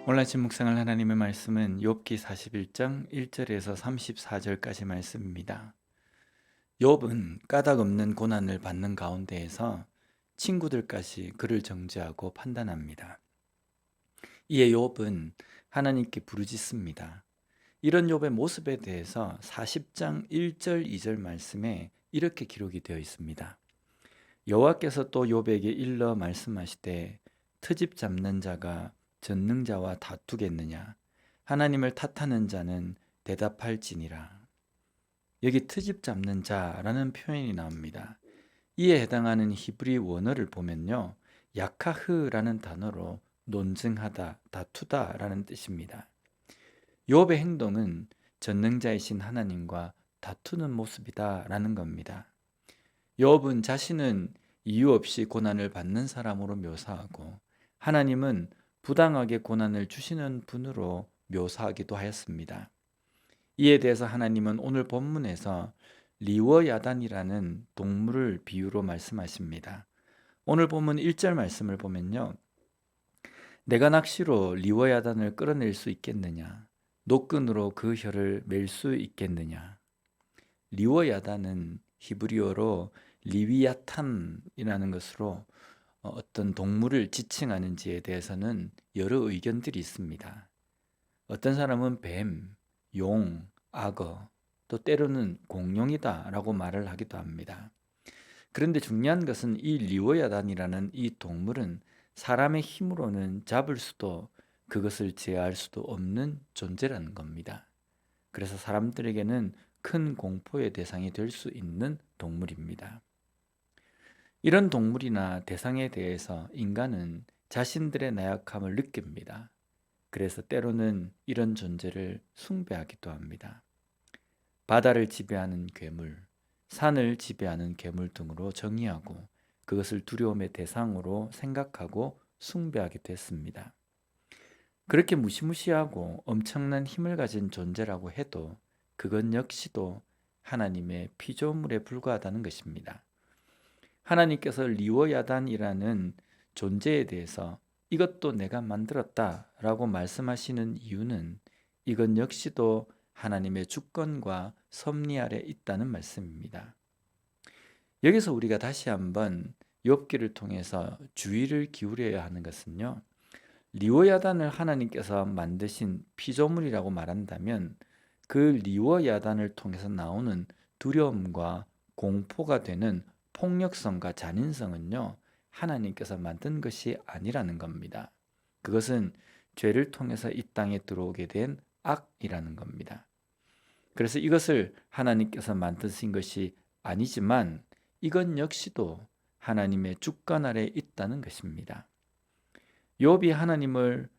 오늘 아침 묵상할 하나님의 말씀은 욥기 41장 1절에서 34절까지 말씀입니다. 욥은 까닭 없는 고난을 받는 가운데에서 친구들까지 그를 정죄하고 판단합니다. 이에 욥은 하나님께 부르짖습니다. 이런 욥의 모습에 대해서 40장 1절 2절 말씀에 이렇게 기록이 되어 있습니다. 여호와께서 또 욥에게 일러 말씀하시되 트집 잡는 자가 전능자와 다투겠느냐? 하나님을 탓하는 자는 대답할지니라. 여기 트집 잡는 자라는 표현이 나옵니다. 이에 해당하는 히브리 원어를 보면요, 야카흐라는 단어로 논증하다, 다투다라는 뜻입니다. 욥의 행동은 전능자이신 하나님과 다투는 모습이다라는 겁니다. 욥은 자신은 이유 없이 고난을 받는 사람으로 묘사하고 하나님은 부당하게 고난을 주시는 분으로 묘사하기도 하였습니다. 이에 대해서 하나님은 오늘 본문에서 리워야단이라는 동물을 비유로 말씀하십니다. 오늘 본문 1절 말씀을 보면요, 내가 낚시로 리워야단을 끌어낼 수 있겠느냐? 노끈으로 그 혀를 맬 수 있겠느냐? 리워야단은 히브리어로 리위아탄이라는 것으로 어떤 동물을 지칭하는지에 대해서는 여러 의견들이 있습니다. 어떤 사람은 뱀, 용, 악어, 또 때로는 공룡이다라고 말을 하기도 합니다. 그런데 중요한 것은 이 리워야단이라는 이 동물은 사람의 힘으로는 잡을 수도 그것을 제어할 수도 없는 존재라는 겁니다. 그래서 사람들에게는 큰 공포의 대상이 될 수 있는 동물입니다. 이런 동물이나 대상에 대해서 인간은 자신들의 나약함을 느낍니다. 그래서 때로는 이런 존재를 숭배하기도 합니다. 바다를 지배하는 괴물, 산을 지배하는 괴물 등으로 정의하고 그것을 두려움의 대상으로 생각하고 숭배하기도 했습니다. 그렇게 무시무시하고 엄청난 힘을 가진 존재라고 해도 그건 역시도 하나님의 피조물에 불과하다는 것입니다. 하나님께서 리워야단이라는 존재에 대해서 이것도 내가 만들었다라고 말씀하시는 이유는 이건 역시도 하나님의 주권과 섭리 아래 있다는 말씀입니다. 여기서 우리가 다시 한번 욥기를 통해서 주의를 기울여야 하는 것은요, 리워야단을 하나님께서 만드신 피조물이라고 말한다면 그 리워야단을 통해서 나오는 두려움과 공포가 되는 폭력성과 잔인성은요, 하나님께서 만든 것이 아니라는 겁니다. 그것은 죄를 통해서 이 땅에 들어오게 된 악이라는 겁니다. 그래서 이것을 하나님께서 만드신 것이 아니지만 이건 역시도 하나님의 주권 아래 있다는 것입니다. 욥이 하나님을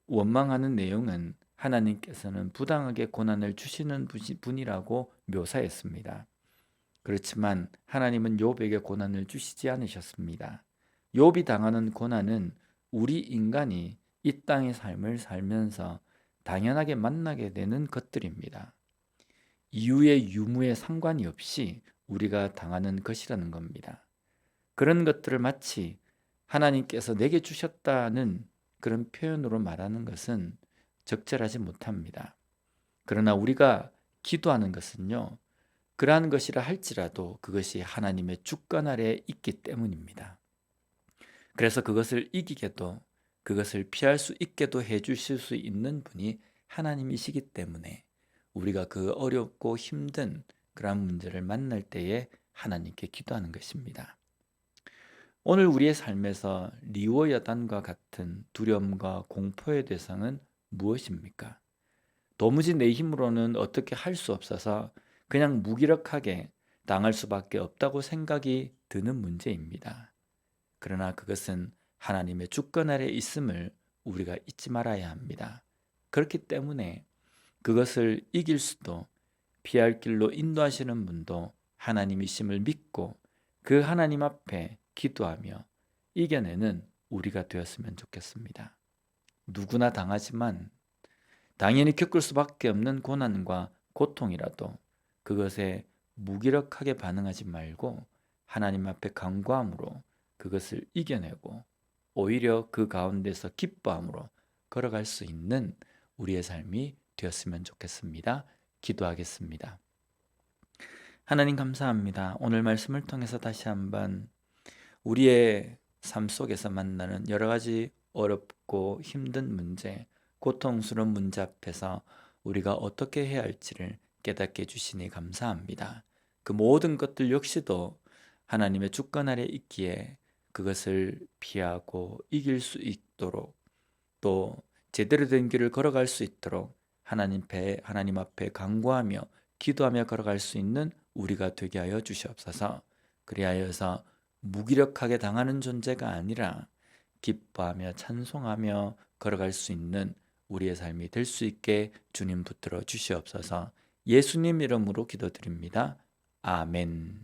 원망하는 내용은 하나님께서는 부당하게 고난을 주시는 분이라고 묘사했습니다. 그렇지만 하나님은 욥에게 고난을 주시지 않으셨습니다. 욥이 당하는 고난은 우리 인간이 이 땅의 삶을 살면서 당연하게 만나게 되는 것들입니다. 이유의 유무에 상관이 없이 우리가 당하는 것이라는 겁니다. 그런 것들을 마치 하나님께서 내게 주셨다는 그런 표현으로 말하는 것은 적절하지 못합니다. 그러나 우리가 기도하는 것은요, 그러한 것이라 할지라도 그것이 하나님의 주권 아래에 있기 때문입니다. 그래서 그것을 이기게도 그것을 피할 수 있게도 해주실 수 있는 분이 하나님이시기 때문에 우리가 그 어렵고 힘든 그러한 문제를 만날 때에 하나님께 기도하는 것입니다. 오늘 우리의 삶에서 리워야단과 같은 두려움과 공포의 대상은 무엇입니까? 도무지 내 힘으로는 어떻게 할 수 없어서 그냥 무기력하게 당할 수밖에 없다고 생각이 드는 문제입니다. 그러나 그것은 하나님의 주권 아래 있음을 우리가 잊지 말아야 합니다. 그렇기 때문에 그것을 이길 수도 피할 길로 인도하시는 분도 하나님이심을 믿고 그 하나님 앞에 기도하며 이겨내는 우리가 되었으면 좋겠습니다. 누구나 당하지만 당연히 겪을 수밖에 없는 고난과 고통이라도 그것에 무기력하게 반응하지 말고 하나님 앞에 간구함으로 그것을 이겨내고 오히려 그 가운데서 기뻐함으로 걸어갈 수 있는 우리의 삶이 되었으면 좋겠습니다. 기도하겠습니다. 하나님 감사합니다. 오늘 말씀을 통해서 다시 한번 우리의 삶 속에서 만나는 여러 가지 어렵고 힘든 문제, 고통스러운 문제 앞에서 우리가 어떻게 해야 할지를 깨닫게 해주시니 감사합니다. 그 모든 것들 역시도 하나님의 주권 아래 있기에 그것을 피하고 이길 수 있도록, 또 제대로 된 길을 걸어갈 수 있도록 하나님 앞에 간구하며 기도하며 걸어갈 수 있는 우리가 되게 하여 주시옵소서. 그리하여서 무기력하게 당하는 존재가 아니라 기뻐하며 찬송하며 걸어갈 수 있는 우리의 삶이 될 수 있게 주님 붙들어 주시옵소서. 예수님 이름으로 기도드립니다. 아멘.